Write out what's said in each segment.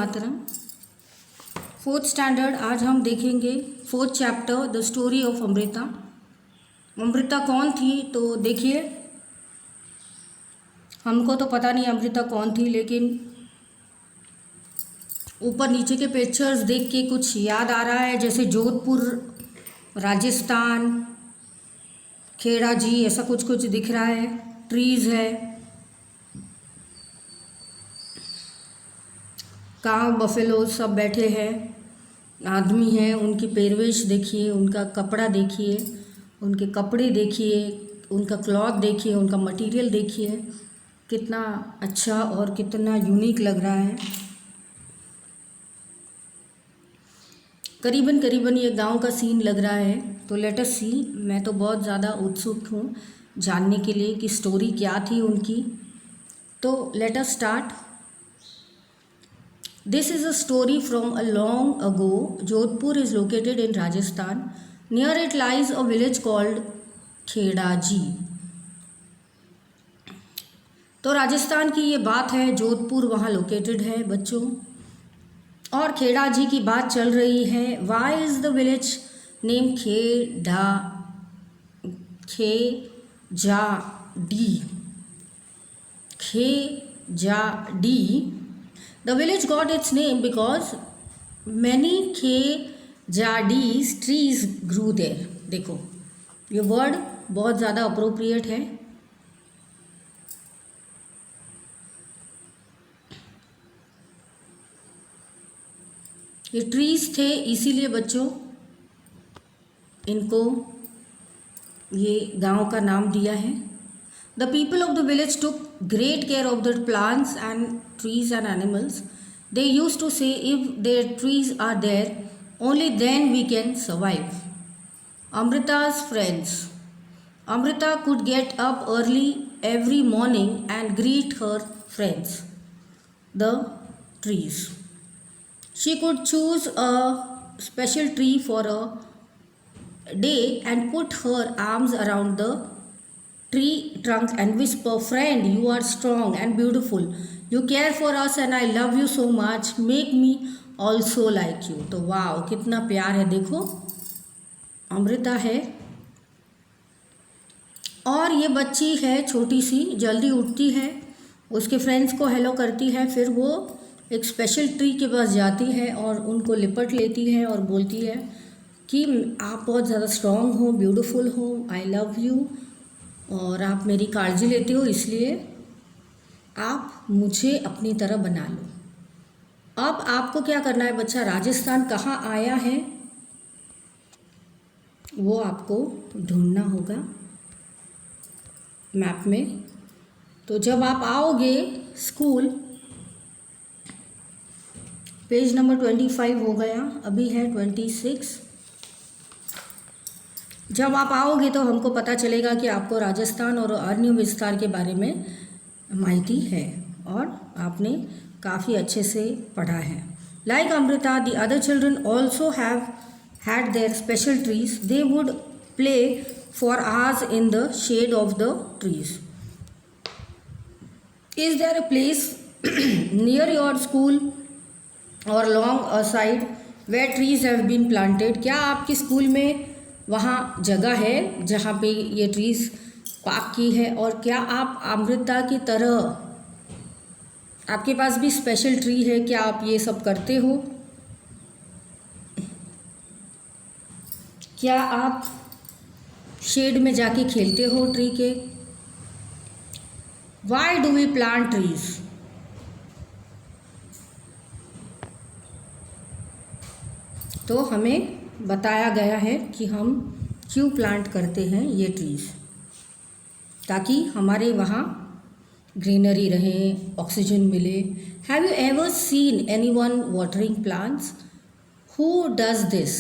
मातरम। Fourth standard आज हम देखेंगे fourth chapter the story of Amrita. Amrita कौन थी? तो देखिए, हमको तो पता नहीं अमृता कौन थी, लेकिन ऊपर नीचे के पिक्चर्स देख के कुछ याद आ रहा है, जैसे जोधपुर, राजस्थान, खेड़ा जी, ऐसा कुछ कुछ दिख रहा है। ट्रीज़ है, काव बफेलो सब बैठे हैं, आदमी हैं, उनकी पेरवेश देखिए, उनका कपड़ा देखिए, उनके कपड़े देखिए, उनका क्लॉथ देखिए, उनका मटेरियल देखिए, कितना अच्छा और कितना यूनिक लग रहा है। करीबन करीबन ये गांव का सीन लग रहा है। तो लेट अस सी। मैं तो बहुत ज़्यादा उत्सुक हूँ जानने के लिए कि स्टोरी क्या थी उनकी। तो let us start. This is a story from a long ago. Jodhpur is located in Rajasthan. Near it lies a village called खेड़ाजी। तो राजस्थान की ये बात है, जोधपुर वहाँ लोकेटेड है बच्चों, और खेड़ाजी की बात चल रही है। Why is the village name Kheda Khejadi? The village got its name because many khejadis trees grew there. देखो, ये वर्ड बहुत ज़्यादा अप्रोप्रिएट है। ये ट्रीज थे, इसीलिए बच्चों इनको ये गांव का नाम दिया है। The people of the village took great care of the plants and trees and animals. They used to say, if their trees are there, only then we can survive. Amrita's friends. Amrita could get up early every morning and greet her friends, the trees. She could choose a special tree for a day and put her arms around the tree trunk and whisper, friend, you are strong and beautiful. You care for us and I love you so much. Make me also like you. तो वाह, कितना प्यार है। देखो, अमृता है और ये बच्ची है छोटी सी, जल्दी उठती है, उसके फ्रेंड्स को हेलो करती है, फिर वो एक स्पेशल ट्री के पास जाती है और उनको लिपट लेती है और बोलती है कि आप बहुत ज़्यादा स्ट्रॉन्ग हो, ब्यूटीफुल हो, आई लव यू, और आप मेरी काळजी लेते हो, इसलिए आप मुझे अपनी तरह बना लो। अब आपको क्या करना है बच्चा? राजस्थान कहाँ आया है वो आपको ढूंढना होगा मैप में। तो जब आप आओगे स्कूल, पेज नंबर 25 हो गया, अभी है 26। जब आप आओगे तो हमको पता चलेगा कि आपको राजस्थान और अन्य विस्तार के बारे में माहिती है और आपने काफ़ी अच्छे से पढ़ा है। Like Amrita, the other children also have had their special trees. They would play for hours in the shade of the trees. Is there a place near your school or long a side where trees have been planted? क्या आपके school में वहाँ जगह है जहाँ पे ये trees park की है? और क्या आप अमृता की तरह आपके पास भी स्पेशल ट्री है? क्या आप ये सब करते हो? क्या आप शेड में जाके खेलते हो ट्री के? Why do we plant trees? तो हमें बताया गया है कि हम क्यों प्लांट करते हैं ये ट्रीज, ताकि हमारे वहाँ ग्रीनरी रहे, ऑक्सीजन मिले। Have you ever seen anyone watering plants? Who does this?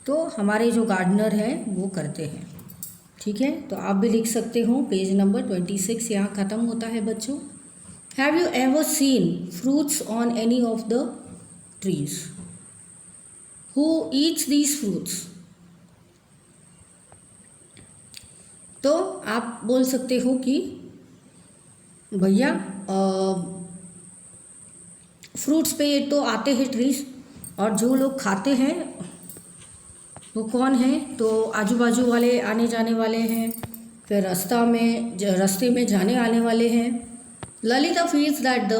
तो हमारे जो गार्डनर हैं वो करते हैं। ठीक है, तो आप भी लिख सकते हो। पेज नंबर 26 यहाँ ख़त्म होता है बच्चों। Have you ever seen fruits on any of the trees? Who eats these fruits? तो आप बोल सकते हो कि भैया फ्रूट्स पे तो आते हैं ट्रीज, और जो लोग खाते हैं वो कौन है, तो आजू बाजू वाले आने जाने वाले हैं, फिर रास्ते में जाने आने वाले हैं। Lalita feels that the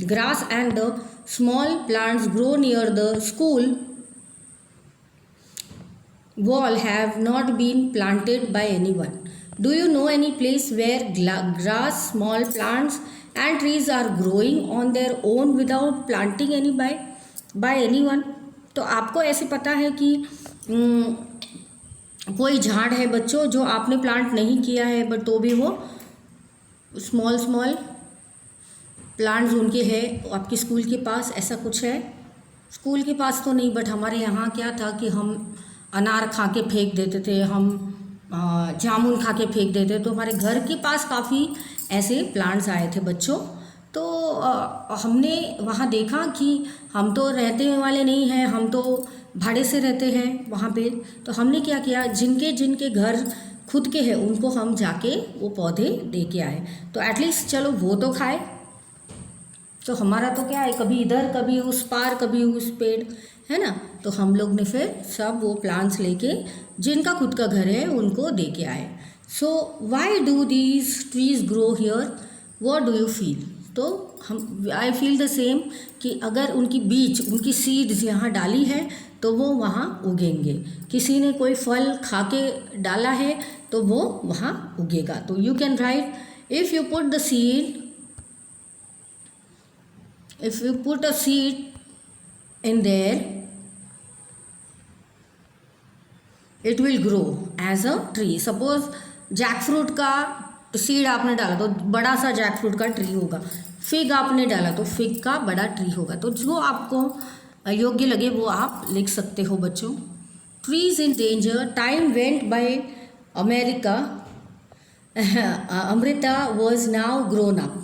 grass and the small plants grow near the school wall have not been planted by anyone. Do you know any place where grass, small plants and trees are growing on their own without planting any by anyone? तो आपको ऐसे पता है कि कोई झाड़ है बच्चों जो आपने प्लांट नहीं किया है, बट तो भी वो स्मॉल स्मॉल प्लांट्स उनके हैं आपके स्कूल के पास, ऐसा कुछ है? स्कूल के पास तो नहीं, बट हमारे यहाँ क्या था कि हम अनार खा के फेंक देते थे, हम जामुन खा के फेंक देते, तो हमारे घर के पास काफ़ी ऐसे प्लांट्स आए थे बच्चों। तो हमने वहाँ देखा कि हम तो रहते वाले नहीं हैं, हम तो भाड़े से रहते हैं वहाँ पे। तो हमने क्या किया, जिनके जिनके घर खुद के हैं उनको हम जाके वो पौधे दे के आए, तो एटलीस्ट चलो वो तो खाए। तो हमारा तो क्या है, कभी इधर कभी उस पार कभी उस पेड़, है ना। तो हम लोग ने फिर सब वो प्लांट्स लेके जिनका खुद का घर है उनको दे के आए। So why do these trees grow here, what do you feel? तो हम आई फील द सेम कि अगर उनकी बीज उनकी सीड्स यहाँ डाली है तो वो वहाँ उगेंगे। किसी ने कोई फल खा के डाला है तो वो वहाँ उगेगा। तो you can write, if you put the seed, if you put a seed in there, it will grow as a tree. Suppose jackfruit का सीड आपने डाला तो बड़ा सा जैकफ्रूट का ट्री होगा, फिग आपने डाला तो फिग का बड़ा ट्री होगा। तो जो आपको योग्य लगे वो आप लिख सकते हो बच्चों। Trees in danger, time went by America, Amrita was now grown up.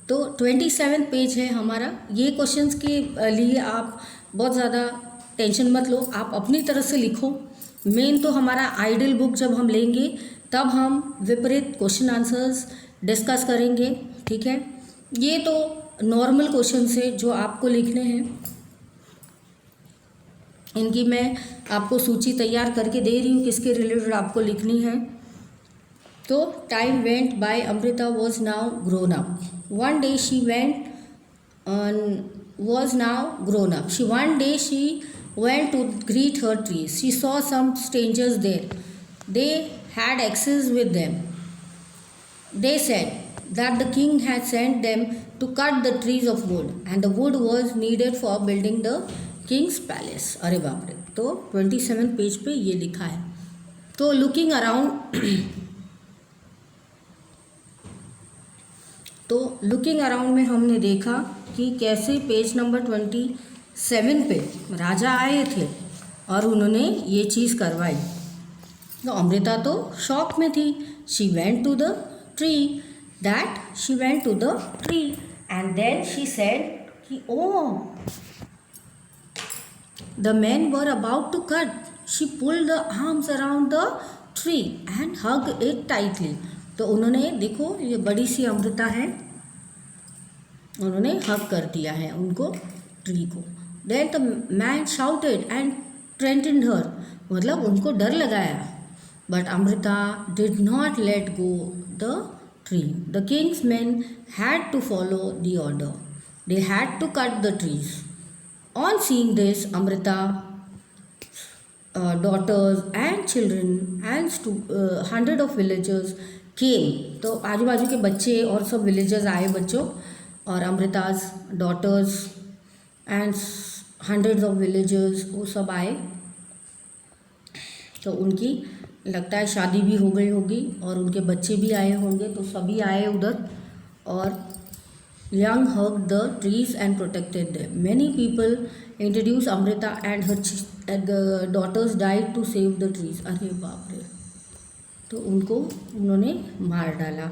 तो 27 पेज है हमारा। ये क्वेश्चंस के लिए आप बहुत ज़्यादा टेंशन मत लो, आप अपनी तरफ से लिखो। मेन तो हमारा आइडल बुक जब हम लेंगे तब हम विपरीत क्वेश्चन आंसर्स डिस्कस करेंगे, ठीक है। ये तो नॉर्मल क्वेश्चन है जो आपको लिखने हैं, इनकी मैं आपको सूची तैयार करके दे रही हूँ किसके रिलेटेड आपको लिखनी है। तो time went by Amrita was now grown up. One day she was now grown up. One day she went to greet her trees. She saw some strangers there. They had axes with them. They said that the king had sent them to cut the trees of wood, and the wood was needed for building the king's palace. अरे बाप रे। तो 27 page पे ये लिखा है। तो looking around, तो लुकिंग अराउंड में हमने देखा कि कैसे पेज नंबर 27 पे राजा आए थे और उन्होंने ये चीज़ करवाई। तो अमृता तो शॉक में थी। She went to the tree, and then she said कि oh, the man were about to cut. She pulled the arms around the tree and hug it tightly. तो उन्होंने, देखो ये बड़ी सी अमृता है, उन्होंने हग कर दिया है उनको, ट्री को। Then the man shouted and threatened her, मतलब उनको डर लगाया। But Amrita did not let go the tree. The king's man had to follow the order, they had to cut the trees. On seeing this Amrita daughters and children and 100 of villagers came। तो आजू बाजू के बच्चे और सब villagers आए बच्चों, और अमृताज डॉटर्स एंड 100 ऑफ विलेजर्स वो सब आए। तो उनकी लगता है शादी भी हो गई होगी और उनके बच्चे भी आए होंगे, तो सभी आए उधर। और young hugged the trees and protected them. Many people introduced Amrita and her daughters died to save the trees. अरे बाप रे। तो उन्होंने मार डाला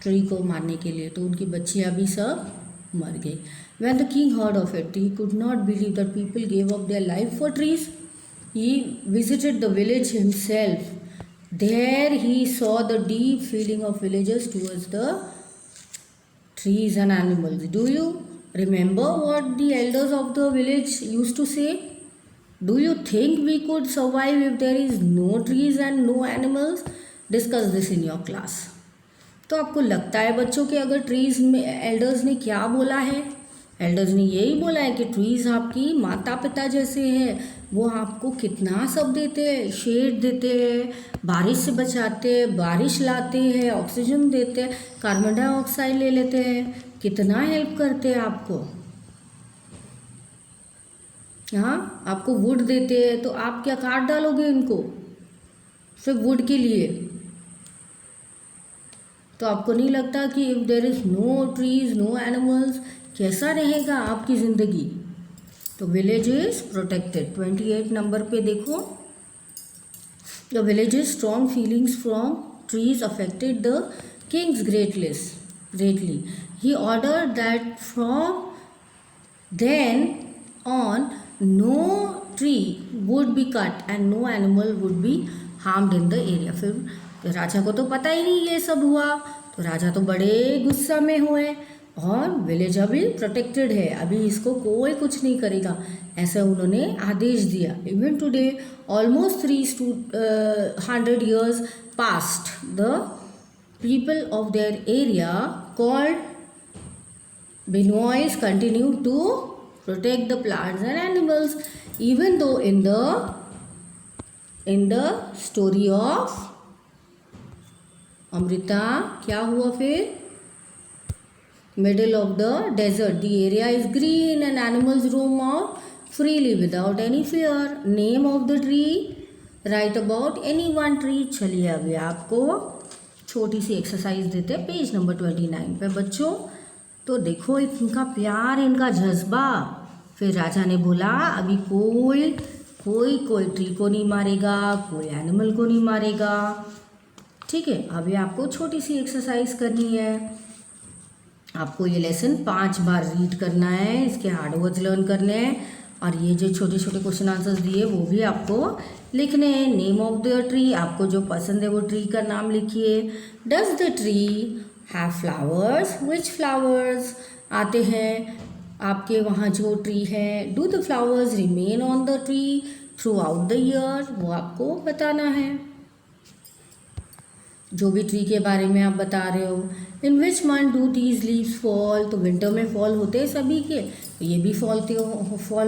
ट्री को मारने के लिए, तो उनकी बच्चियाँ भी सब मर गई। When the king heard of it, he could not believe that people gave up their life for trees. He visited the village himself. There he saw the deep feeling of villagers towards the trees and animals. Do you Remember what the elders of the village used to say? Do you think we could survive if there is no trees and no animals? Discuss this in your class. तो आपको लगता है बच्चों कि अगर trees में elders ने क्या बोला है? एल्डर्स ने यही बोला है कि ट्रीज आपकी माता पिता जैसे हैं, वो आपको कितना सब देते हैं, शेड देते हैं, बारिश से बचाते हैं, बारिश लाते हैं, ऑक्सीजन देते हैं, कार्बन डाइऑक्साइड ले लेते हैं, कितना हेल्प करते हैं आपको। हाँ, आपको वुड देते हैं तो आप क्या काट डालोगे इनको सिर्फ वुड के लिए? तो आपको नहीं लगता कि if there is no trees no animals, कैसा रहेगा आपकी ज़िंदगी? तो विलेज इज़ प्रोटेक्टेड। 28 नंबर पे देखो, the village is strong feelings from trees affected the Kings greatly. He ordered that from then on no tree would be cut and no animal would be harmed in the area. फिर राजा को तो पता ही नहीं ये सब हुआ, तो राजा तो बड़े गुस्सा में हुए और विलेज अभी प्रोटेक्टेड है, अभी इसको कोई कुछ नहीं करेगा, ऐसा उन्होंने आदेश दिया। Even today almost 300 years past, the people of their area called Benois continue to protect the plants and animals, even though in the story of Amrita क्या हुआ फिर? Middle of the desert, the area is green and animals roam out freely without any fear. Name of the tree, write about any one tree. चलिए अभी आपको छोटी सी exercise देते हैं page number 29 पे बच्चों। तो देखो इनका प्यार, इनका जज्बा। फिर राजा ने बोला अभी कोई ट्री को नहीं मारेगा, कोई एनिमल को नहीं मारेगा। ठीक है, अभी आपको छोटी सी एक्सरसाइज करनी है। आपको ये लेसन 5 बार रीड करना है, इसके हार्ड वर्ड्स लर्न करने हैं और ये जो छोटे छोटे क्वेश्चन आंसर्स दिए वो भी आपको लिखने हैं। नेम ऑफ द ट्री, आपको जो पसंद है वो ट्री का नाम लिखिए। Does the tree have flowers? Which flowers आते हैं आपके वहाँ जो ट्री है? Do the flowers remain on the tree through out the year? वो आपको बताना है, जो भी ट्री के बारे में आप बता रहे हो। In which month do these leaves fall? तो विंटर में फॉल होते हैं सभी के, तो ये भी फॉल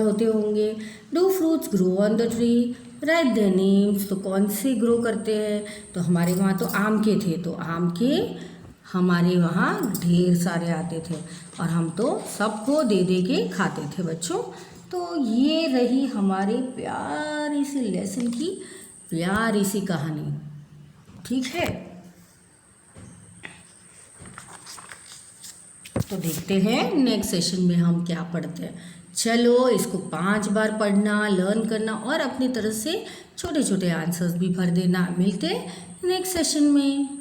होते होंगे। Do fruits grow on the tree? Right their names, तो कौन से ग्रो करते हैं? तो हमारे वहाँ तो आम के थे, तो आम के हमारे वहाँ ढेर सारे आते थे और हम तो सबको दे दे के खाते थे बच्चों। तो ये रही हमारे प्यारी सी लेसन की प्यारी सी कहानी। ठीक है, तो देखते हैं नेक्स्ट सेशन में हम क्या पढ़ते हैं। चलो इसको 5 बार पढ़ना, लर्न करना और अपनी तरफ से छोटे छोटे आंसर्स भी भर देना। मिलते हैं नेक्स्ट सेशन में।